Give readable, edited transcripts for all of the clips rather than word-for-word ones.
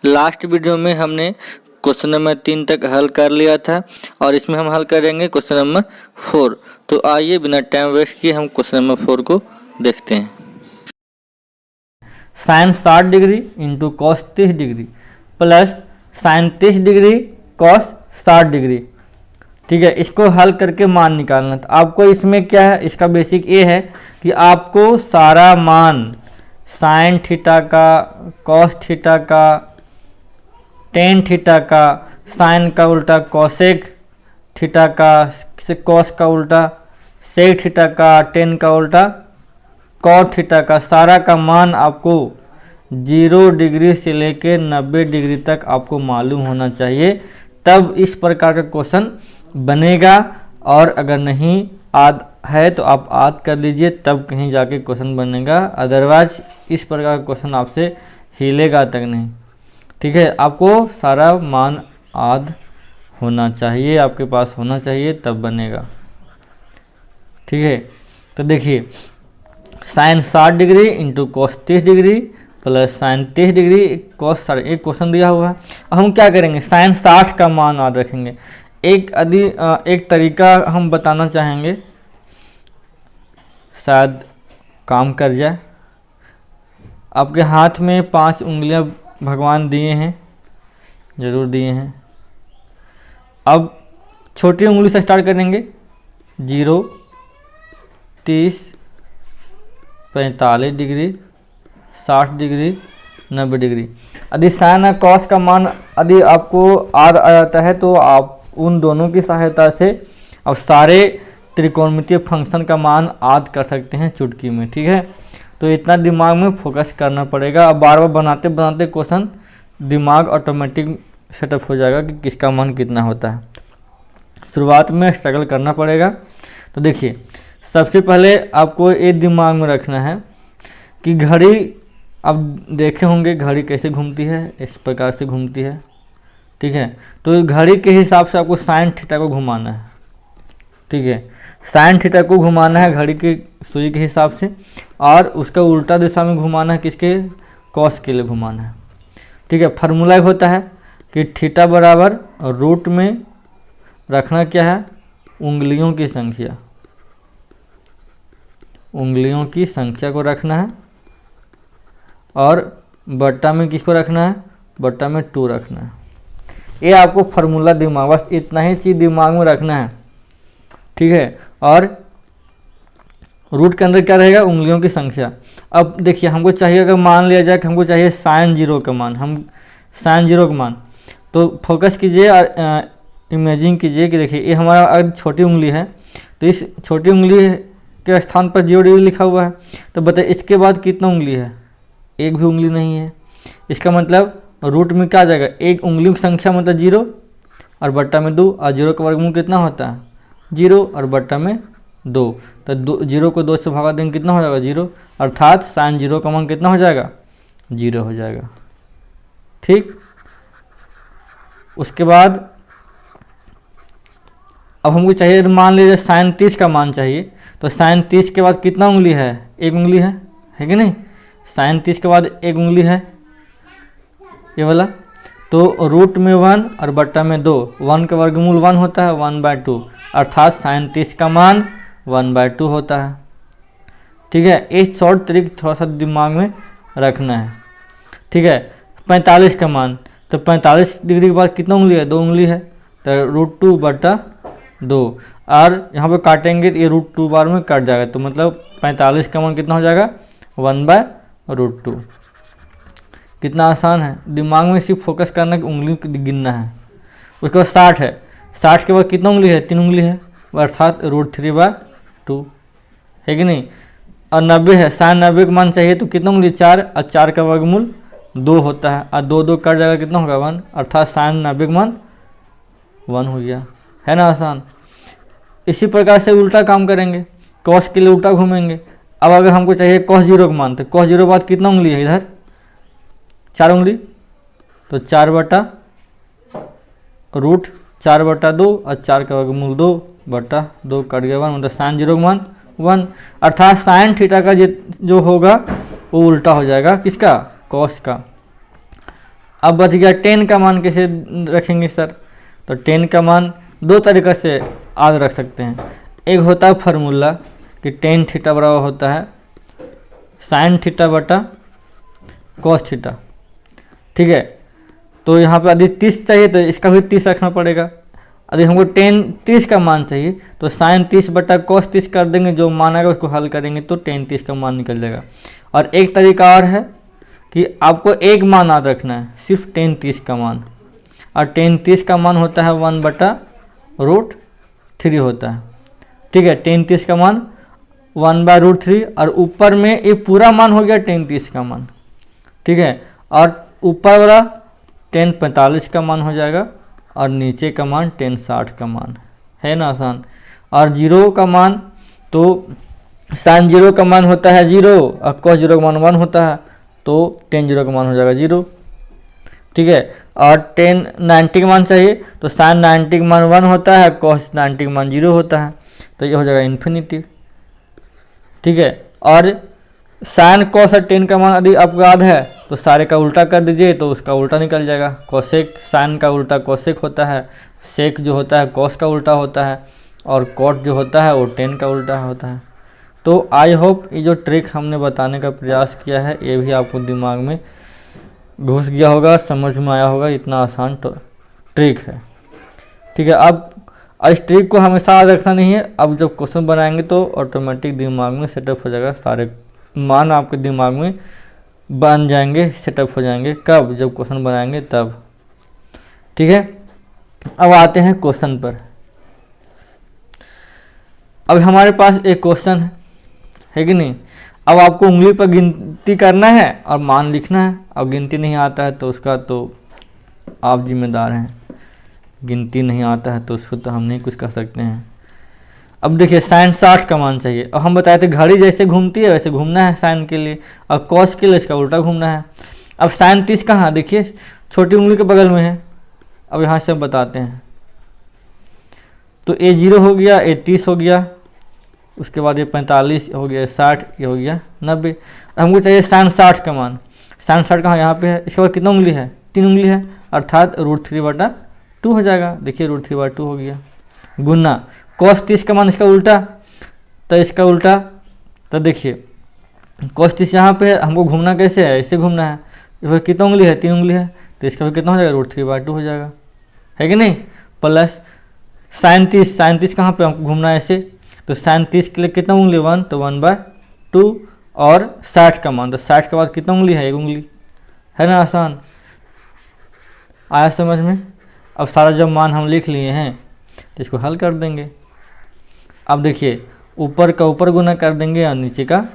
Last video में हमने question number 3 तक हल कर लिया था और इसमें हम हल करेंगे क्वेश्चन नंबर 4। तो आइए बिना टाइम वेस्ट किए हम क्वेश्चन नंबर 4 को देखते हैं। Sine 60 degree into cos 30 degree plus sine 30 degree cos 60 degree. ठीक है, इसको हल करके मान निकालना। तो आपको इसमें क्या है, इसका बेसिक ये है कि आपको सारा मान साइन थीटा का, कॉस थीटा का, टेन थीटा का, साइन का उल्टा कॉसेक थीटा का, कॉस का उल्टा सेक थीटा का, टेन का उल्टा कॉट थीटा का, सारा का मान आपको 0 डिग्री से लेकर 90 डिग्री तक आपको मालूम होना चाहिए, तब इस प्रकार का क्वेश्चन बनेगा। और अगर नहीं याद है तो आप याद कर लीजिए, तब कहीं जाके क्वेश्चन बनेगा। अदरवाइज इस प्रकार का क्वेश्चन आपसे हिलेगा तक नहीं। ठीक है, आपको सारा मान याद होना चाहिए, आपके पास होना चाहिए, तब बनेगा। ठीक है, तो देखिए sine 60 degree into cos 30 degree plus sine 30 degree cos 60, एक क्वेश्चन दिया हुआ है। अब हम क्या करेंगे, साइन 60 का मान याद रखेंगे। एक तरीका हम बताना चाहेंगे, शायद काम कर जाए। आपके हाथ में 5 उंगलियां भगवान दिए हैं, जरूर दिए हैं। अब छोटी उंगली से स्टार्ट करेंगे, 0, 30, 45 डिग्री, 60 डिग्री, 90 डिग्री। यदि साइन और कॉस का मान यदि आपको याद आ जाता है तो आप उन दोनों की सहायता से अब सारे त्रिकोणमितीय फंक्शन का मान याद कर सकते हैं चुटकी में। ठीक है, तो इतना दिमाग में फोकस करना पड़ेगा। अब बार बार बनाते बनाते क्वेश्चन दिमाग ऑटोमेटिक सेटअप हो जाएगा कि किसका मान कितना होता है। शुरुआत में स्ट्रगल करना पड़ेगा। तो देखिए, सबसे पहले आपको ये दिमाग में रखना है कि घड़ी, अब देखे होंगे घड़ी कैसे घूमती है, इस प्रकार से घूमती है। ठीक है, तो घड़ी के हिसाब से आपको साइन थीटा को घुमाना है। ठीक है, साइन थीटा को घुमाना है घड़ी के सुई के हिसाब से, और उसका उल्टा दिशा में घुमाना है, किसके, कॉस के लिए घुमाना है। ठीक है, फार्मूला होता है कि थीटा बराबर रूट में रखना क्या है, उंगलियों की संख्या, उंगलियों की संख्या को रखना है, और बट्टा में किसको रखना है, बट्टा में 2 रखना है। ये आपको फार्मूला दिमाग, बस इतना ही चीज़ दिमाग में रखना है। ठीक है, और रूट के अंदर क्या रहेगा, उंगलियों की संख्या। अब देखिए, हमको चाहिए, अगर मान लिया जाए कि हमको चाहिए साइन 0 का मान, हम साइन 0 का मान, तो फोकस कीजिए और इमेजिन कीजिए कि देखिए ये हमारा अगर छोटी उंगली है, तो इस छोटी उंगली के स्थान पर 0 डिग्री लिखा हुआ है। तो बताइए इसके बाद कितना उंगली है, एक भी उंगली नहीं है। इसका मतलब रूट में क्या आ जाएगा, एक उंगलियों की संख्या मतलब 0 और बट्टा में 2, और 0 का वर्गमूल कितना होता है, 0 और बट्टा में 2। तो 0 को 2 से भागा देंगे, कितना हो जाएगा, 0, अर्थात साइन 0 का मान कितना हो जाएगा, 0 हो जाएगा। ठीक, उसके बाद अब हमको चाहिए, मान लीजिए साइन 30 का मान चाहिए, तो साइन 30 के बाद कितना उंगली है, एक उंगली है कि नहीं। साइन 30 के बाद एक उंगली है, ये वाला, तो रूट में 1 और बट्टा में 2, 1 का वर्गमूल 1 होता है, 1/2, अर्थात साइन 30 का मान 1/2 होता है। ठीक है, इस शॉर्ट ट्रिक थोड़ा सा दिमाग में रखना है। ठीक है, 45 का मान, तो 45 डिग्री के बाद कितना उंगली है, 2 उंगली है, तो √2/2, और यहाँ पे काटेंगे तो ये √2 बार में कट जाएगा, तो मतलब 45 का मान कितना हो जाएगा, 1/√2। कितना आसान है, दिमाग में सिर्फ फोकस करना कि उंगली गिनना है। उसके बाद 60 है, 60 के बाद कितना उंगली है, 3 उंगली है, अर्थात √3/2 है कि नहीं। और 90 है, साइन 90 का मान चाहिए, तो कितना उंगली, 4, और 4 का वर्गमूल 2 होता है, और 2 कट जाएगा, कितना होगा, 1, अर्थात साइन 90 का मान 1 हो गया। है ना आसान। इसी प्रकार से उल्टा काम करेंगे, कॉस के लिए उल्टा घूमेंगे। अब अगर हमको चाहिए कॉस 0 का मान, तो कॉस 0 के बाद कितना उंगली है, इधर 4 उंगली, तो 4/√4/2, और 4 का वर्गमूल 2/2 कट गया 1, मतलब साइन 0 का मान 1, अर्थात साइन थीटा का जो होगा वो उल्टा हो जाएगा, किसका, कॉस का। अब बच गया 10 का मान कैसे रखेंगे सर? तो 10 का मान दो तरीक़े से याद रख सकते हैं। एक होता है फार्मूला कि टेन थीटा बराबर होता है साइन थीटा बटा कॉस थीटा, ठीक है। तो यहाँ पे यदि 30 चाहिए तो इसका भी 30 रखना पड़ेगा। यदि हमको 30 का मान चाहिए तो साइन 30 बटा कॉस 30 कर देंगे, जो मान आएगा उसको हल करेंगे तो 30 का मान निकल जाएगा। और एक तरीका और है कि आपको एक मान याद रखना है, सिर्फ 30 का मान, और 30 का मान होता है 1/√3 होता है, ठीक है। 30 का मान 1/√3 और ऊपर में ये पूरा मान हो गया 30 का मान, ठीक है। और ऊपर वाला 1045 का मान हो जाएगा और नीचे का मान 1060 का मान, है ना आसान। और जीरो का मान तो साइन 0 का मान होता है 0 और कॉस 0 का मान 1 होता है, तो 10 का मान हो जाएगा 0, ठीक है। और 90 का मान चाहिए तो साइन 90 का मान 1 होता है, कॉस 90 का मान 0 होता है, तो ये हो जाएगा इन्फिनिटी, ठीक है। और साइन कॉस और 10 का मान यदि आपको याद है तो सारे का उल्टा कर दीजिए तो उसका उल्टा निकल जाएगा। कोसेक साइन का उल्टा कोसेक होता है, सेक जो होता है कॉस का उल्टा होता है, और कॉट जो होता है वो 10 का उल्टा होता है। तो आई होप ये जो ट्रिक हमने बताने का प्रयास किया है ये भी आपको दिमाग में घुस गया होगा, समझ में आया होगा। इतना आसान ट्रिक है, ठीक है। अब इस ट्रिक को हमेशा याद रखना नहीं है, अब जब क्वेश्चन बनाएंगे तो ऑटोमेटिक दिमाग में सेटअप हो जाएगा, सारे मान आपके दिमाग में बन जाएंगे, सेटअप हो जाएंगे। कब? जब क्वेश्चन बनाएंगे तब, ठीक है। अब आते हैं क्वेश्चन पर। अब हमारे पास एक क्वेश्चन है कि नहीं। अब आपको उंगली पर गिनती करना है और मान लिखना है। अब गिनती नहीं आता है तो उसका तो आप जिम्मेदार हैं, गिनती नहीं आता है तो उसको तो हम नहीं कुछ कर सकते हैं। अब देखिए साइन 60 का मान चाहिए। अब हम बताए थे घड़ी जैसे घूमती है वैसे घूमना है साइन के लिए, और कॉस के लिए इसका उल्टा घूमना है। अब साइन 30 कहाँ? देखिए छोटी उंगली के बगल में है। अब यहाँ से हम बताते हैं तो ये 0 हो गया, ये 30 हो गया, उसके बाद ये 45 हो गया, 60, ये हो गया 90। हमको चाहिए साइन 60 का मान। साइन 60 कहाँ? यहाँ पे है। इसके बाद कितना उंगली है? 3 उंगली है, अर्थात √3/2 हो जाएगा। देखिए √3/2 हो गया। गुना कॉस 30 का मान, इसका उल्टा, तो इसका उल्टा, तो देखिए कॉस 30 यहाँ पे है, हमको घूमना कैसे है? ऐसे घूमना है। इसमें कितना उंगली है? 3 उंगली है, तो इसका भी कितना हो जाएगा? √3/2 हो जाएगा, है कि नहीं। प्लस साइन 30 कहाँ पे हमको घूमना है? ऐसे, तो साइन 30 के लिए कितना उंगली? 1, तो 1/2। और 60 का मान, तो 60 के बाद कितना उंगली है? 1 उंगली, है ना। आसान आया समझ में। अब सारा जब मान हम लिख लिए हैं तो इसको हल कर देंगे। अब देखिए ऊपर का ऊपर गुना कर देंगे और नीचे का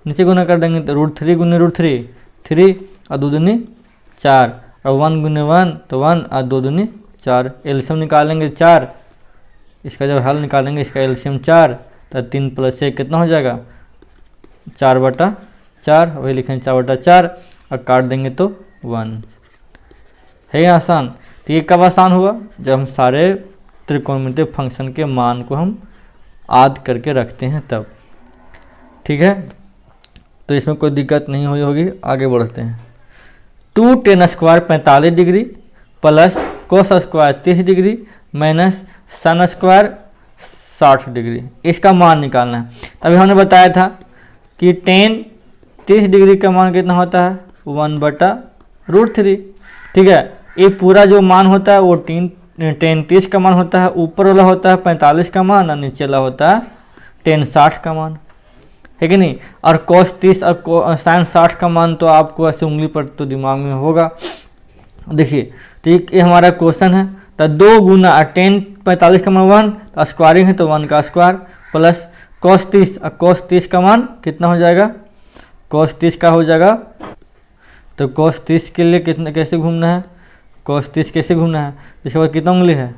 नीचे गुना कर देंगे, तो √3 गुने √3 3 और 2 दूनी 4, और 1 गुने 1 तो 1 और 2 दूनी 4। एलसीएम निकालेंगे 4, इसका जब हल निकालेंगे इसका एलसीएम 4, तो 3 + 1 कितना हो जाएगा? 4/4, वही लिखेंगे 4/4 और काट देंगे तो 1, है आसान। तो ये कब आसान हुआ? जब हम सारे त्रिकोणमितीय फंक्शन के मान को हम याद करके रखते हैं तब, ठीक है। तो इसमें कोई दिक्कत नहीं हुई होगी। आगे बढ़ते हैं। 2 tan² 45 degree plus cos² 30 degree minus sin² 60 degree, इसका मान निकालना है। तभी हमने बताया था कि tan 30 डिग्री का मान कितना होता है? 1/√3, ठीक है। ये पूरा जो मान होता है वो tan 30 का मान होता है, ऊपर वाला होता है 45 का मान और नीचे वाला होता है tan 60 का मान, है कि नहीं। और cos 30 और sin 60 का मान तो आपको ऐसे उंगली पर तो दिमाग में होगा। देखिए तो ये हमारा क्वेश्चन है। तो 2 गुना tan 45 का मान 1, तो स्क्वायरिंग है तो 1 का स्क्वायर, प्लस cos 30 और cos 30 का मान कितना हो जाएगा? cos 30 का हो जाएगा, तो cos 30 के लिए कितना कैसे घूमना है? cos 30 कैसे घूमना है? इसके बाद कितना उंगली है?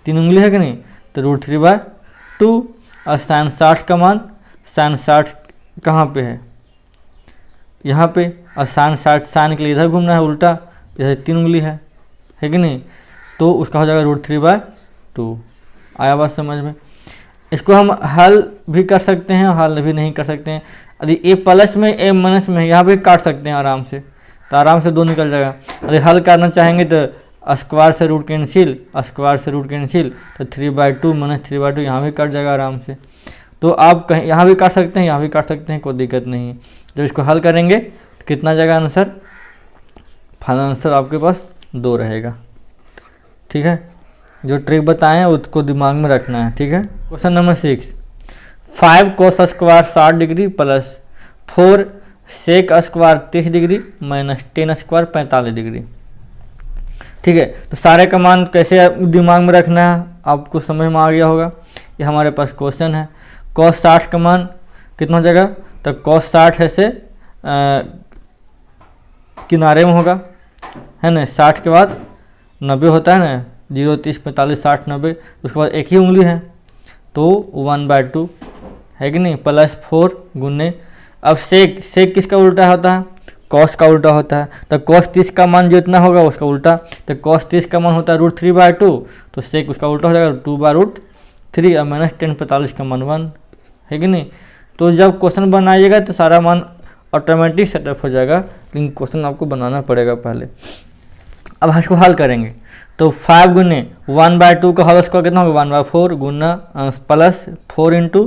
3 उंगली है कि नहीं, तो √3/2। और sin 60 का मान, sin 60 कहाँ पे है? यहाँ पे। और sin 60 sin के लिए इधर घूमना है उल्टा, जैसे 3 उंगली है कि नहीं, तो उसका हो जाएगा √3/2। आया बात समझ में। इसको हम हल भी कर सकते हैं, हल भी नहीं कर सकते हैं। यदि a प्लस में a माइनस में यहाँ पे काट सकते हैं आराम से, तो आराम से 2 निकल जाएगा। अरे हल करना चाहेंगे तो स्क्वायर से रूट कैंसिल, स्क्वायर से रूट कैंसिल, तो 3/2 माइनस 3/2 यहाँ भी कट जाएगा आराम से। तो आप कहीं यहाँ भी काट सकते हैं, यहाँ भी काट सकते हैं, कोई दिक्कत नहीं है। जब इसको हल करेंगे तो कितना जाएगा आंसर, फाइनल आंसर आपके पास 2 रहेगा। ठीक है, जो ट्रिक बताएं हैं उसको दिमाग में रखना है। ठीक है, question number 6, 5 cos square 60 degree plus 4 sec square 30 degree minus 10 square 45 degree. ठीक है, तो सारे का मान कैसे दिमाग में रखना है आपको समझ में आ गया होगा। ये हमारे पास क्वेश्चन है। cos 60 का मान कितना हो जाएगा, तो cos 60 ऐसे किनारे में होगा, है ना। 60 के बाद 90 होता है ना, 0, 30, 45, 60, 90, उसके बाद एक ही उंगली है तो 1/2 है कि नहीं, प्लस 4 गुने। अब सेक किसका उल्टा होता है, cos का उल्टा होता है। तो cos 30 का मान जितना होगा उसका उल्टा, तो cos 30 का मान होता है √3/2, तो सेक उसका उल्टा हो जाएगा 2/3 और माइनस 10 45 का मान 1 है कि नहीं। तो जब क्वेश्चन बनाइएगा तो सारा मान ऑटोमेटिक सेटअप हो जाएगा, लेकिन क्वेश्चन आपको बनाना पड़ेगा पहले। अब इसको हल करेंगे तो 5 गुने 1/2 का होल स्क्वायर कितना होगा, 1/4 गुना प्लस 4 इंटू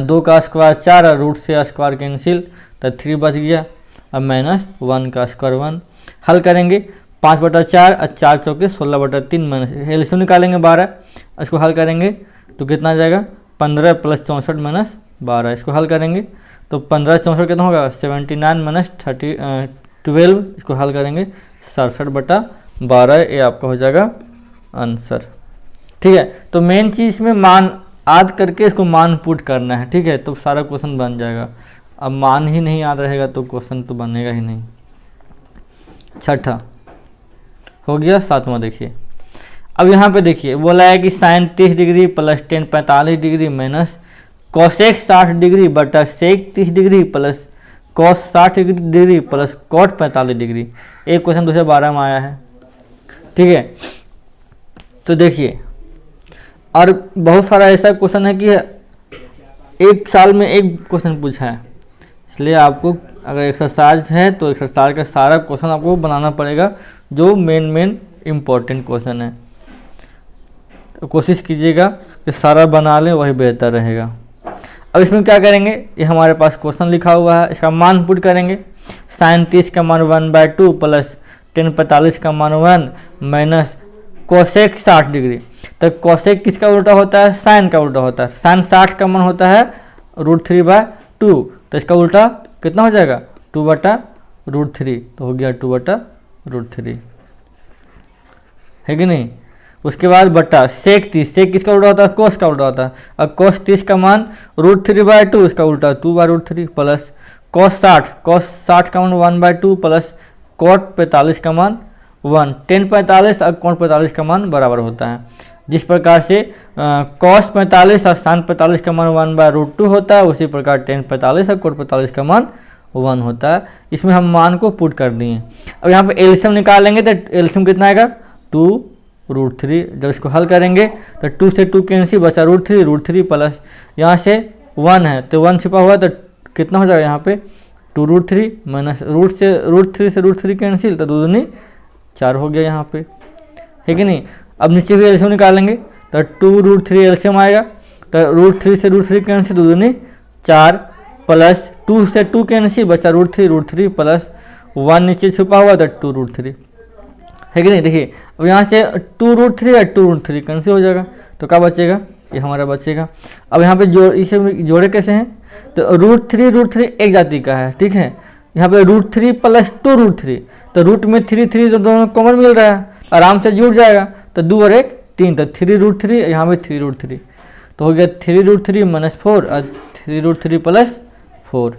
2 का स्क्वायर 4 और रूट से स्क्वायर कैंसिल, तो 3 बच गया। अब माइनस 1 का स्क्वायर 1। हल करेंगे 5/4 और 4 चौके 16/3 माइनस एलसीएम निकालेंगे 12। इसको हल करेंगे तो कितना आ जाएगा, 15 प्लस 64 माइनस 12। इसको हल करेंगे तो 15 64 कितना होगा, 79 माइनस 12। इसको हल करेंगे 67/12, ये आपका हो जाएगा आंसर। ठीक है, तो मेन चीज़ इसमें मान याद करके इसको मान पुट करना है। ठीक है, तो सारा क्वेश्चन बन जाएगा। अब मान ही नहीं याद रहेगा तो क्वेश्चन तो बनेगा ही नहीं। 6ठा हो गया। 7वां देखिए, अब यहाँ पे देखिए बोला है कि sine 30 degree plus 10 45 degree minus cosec 60 degree बटा sec 30 degree plus cos 60 degree plus cot 45 degree. एक क्वेश्चन 2012 में आया है। ठीक है, तो देखिए, और बहुत सारा ऐसा क्वेश्चन है कि एक साल में एक क्वेश्चन पूछा है, इसलिए आपको अगर एक्सरसाइज है तो एक्सरसाइज का सारा क्वेश्चन आपको बनाना पड़ेगा, जो मेन इम्पोर्टेंट क्वेश्चन है। तो कोशिश कीजिएगा कि सारा बना लें, वही बेहतर रहेगा। अब इसमें क्या करेंगे, ये हमारे पास क्वेश्चन लिखा हुआ है, इसका मान पुट करेंगे। साइन 30 का मान 1/2 प्लस 10 45 का मान 1 माइनस कोसेक 60 डिग्री। तो कोसेक किसका उल्टा होता है, साइन का उल्टा होता है। साइन 60 का मान होता है √3/2, तो इसका उल्टा कितना हो जाएगा, 2/√3, तो हो गया 2/√3, है कि नहीं। उसके बाद बटा सेक 30, सेक किसका उल्टा होता है, कोस का उल्टा होता है। और कोस 30 का मान √3/2, इसका उल्टा 2/√3 प्लस कोस 60 का मान 1/2 प्लस कोट 45 का मान 1। 10 45 और कोट 45 का मान बराबर होता है। जिस प्रकार से कॉस 45 और साइन 45 का मान 1/√2 होता है, उसी प्रकार 10 45 और कोट 45 का मान 1 होता है। इसमें हम मान को पुट कर दिए। अब यहाँ पे एलसीएम निकालेंगे तो एलसीएम कितना आएगा, 2√3। जब इसको हल करेंगे तो 2 से 2 कैंसिल, बचा √3 प्लस यहाँ से 1 है तो 1 छिपा हुआ है, तो कितना हो जाएगा यहाँ पे 2√3 माइनस √3 से √3 कैंसिल, तो 2 दूनी 4 हो गया यहाँ पे, है कि नहीं। अब नीचे भी एलसीएम निकालेंगे तो 2√3 एलसीएम आएगा, तो √3 से √3 कैंसिल, 2 दूनी 4 प्लस 2 से 2 कैंसिल, बचा √3 प्लस 1 नीचे छुपा हुआ तो 2√3, है कि नहीं। देखिए अब यहाँ से 2√3 और 2√3 कैंसिल हो जाएगा, तो क्या बचेगा, ये हमारा बचेगा। अब यहाँ पे इसे जोड़े कैसे हैं, तो √3 एक जाति का है। ठीक है, यहाँ पे √3 प्लस 2√3, तो रूट में 3 तो दोनों कॉमन मिल रहा है, आराम से जुड़ जाएगा। तो 2 और 1 3, तो 3√3, यहाँ पे 3√3, तो हो गया 3√3 माइनस 4 और 3√3 प्लस 4।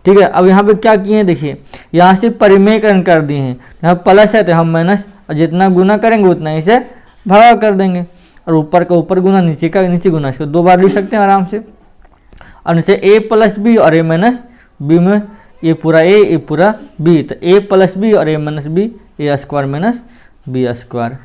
ठीक है, अब यहाँ पे क्या किए हैं, देखिए यहाँ से परिमेयकरण कर दिए हैं। यहाँ प्लस है तो हम माइनस, और जितना गुना करेंगे उतना ही से भागा कर देंगे, और ऊपर का ऊपर गुना, नीचे का नीचे गुना, इसको 2 बार लिख सकते हैं आराम से। और नीचे a प्लस बी और a माइनस बी में ये पूरा a, ये पूरा b, तो a प्लस बी और a minus B, a square minus B square.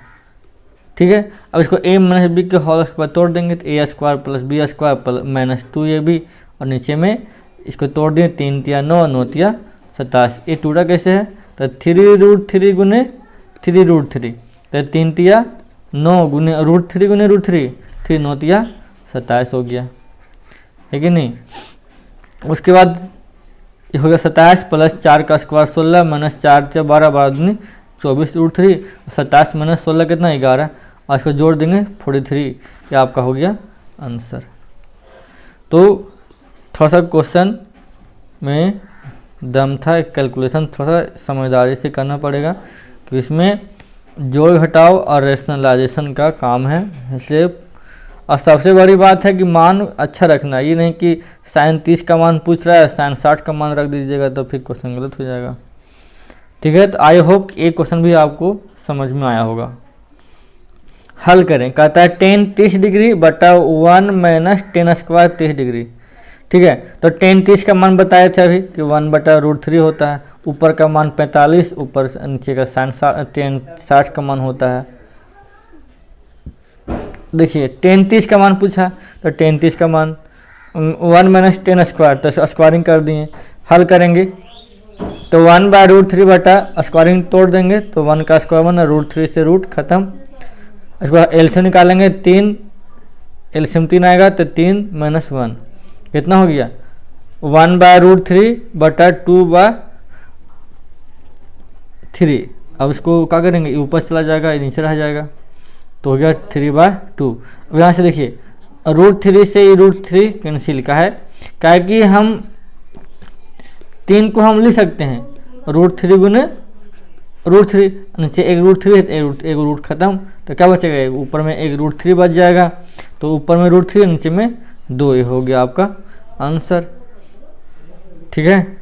ठीक है, अब इसको a माइनस बी के होल स्क्वायर तोड़ देंगे तो a स्क्वायर plus B square minus 2ab, और नीचे में इसको तोड़ दें 3 × 9 × 9 × 27। ये टूटा कैसे है, तो 3√3 गुने 3√3, तो 3 तिया 9 गुने √3 गुने √3, 3 9 तिया 27 हो गया, है कि नहीं। उसके बाद ये हो गया 27 प्लस 4 का स्क्वायर 16 माइनस 4 से 12 12 दूनी 24√3, 27 माइनस 16 कितना 11, और इसको जोड़ देंगे 43, ये आपका हो गया आंसर। तो थोड़ा सा क्वेश्चन में दम था, कैलकुलेशन थोड़ा सा समझदारी से करना पड़ेगा कि इसमें जोड़ घटाव और रेशनलाइजेशन का काम है, इसलिए। और सबसे बड़ी बात है कि मान अच्छा रखना, ये नहीं कि sin 30 का मान पूछ रहा है sin 60 का मान रख दीजिएगा तो फिर क्वेश्चन गलत हो जाएगा, ठीक है। तो आई होप कि एक क्वेश्चन भी आपको समझ में आया होगा। हल करें, कहता है tan 30 डिग्री बटा 1 माइनस tan स्क्वायर 30 डिग्री, ठीक है। तो tan 30 का मान बताए थे अभी कि 1/√3 होता है, ऊपर का मान 45, ऊपर नीचे का tan 60 का मान होता है। देखिए tan 30 का मान पूछा, तो tan 30 का मान 1 माइनस tan स्क्वायर, तो स्क्वायरिंग कर दिए। हल करेंगे तो 1/√3 बटा स्क्वायरिंग तोड़ देंगे, तो 1 का स्क्वायर 1, √3 से रूट खत्म। इसको एलसीएम निकालेंगे, 3 एलसीएम 3 आएगा, तो 3 माइनस 1 कितना हो गया 1/√3 बटा 2/3। अब इसको क्या करेंगे, ऊपर चला जाएगा, नीचे रह जाएगा, तो हो गया 3/2। अब यहाँ से देखिए √3 से √3 कैंसिल का है, क्या कि हम 3 को हम लिख सकते हैं √3 गुने √3, नीचे एक √3 है, एक रूट खत्म, तो क्या बचेगा, ऊपर में एक √3 बच जाएगा, तो ऊपर में √3 नीचे में 2, ये हो गया आपका आंसर, ठीक है।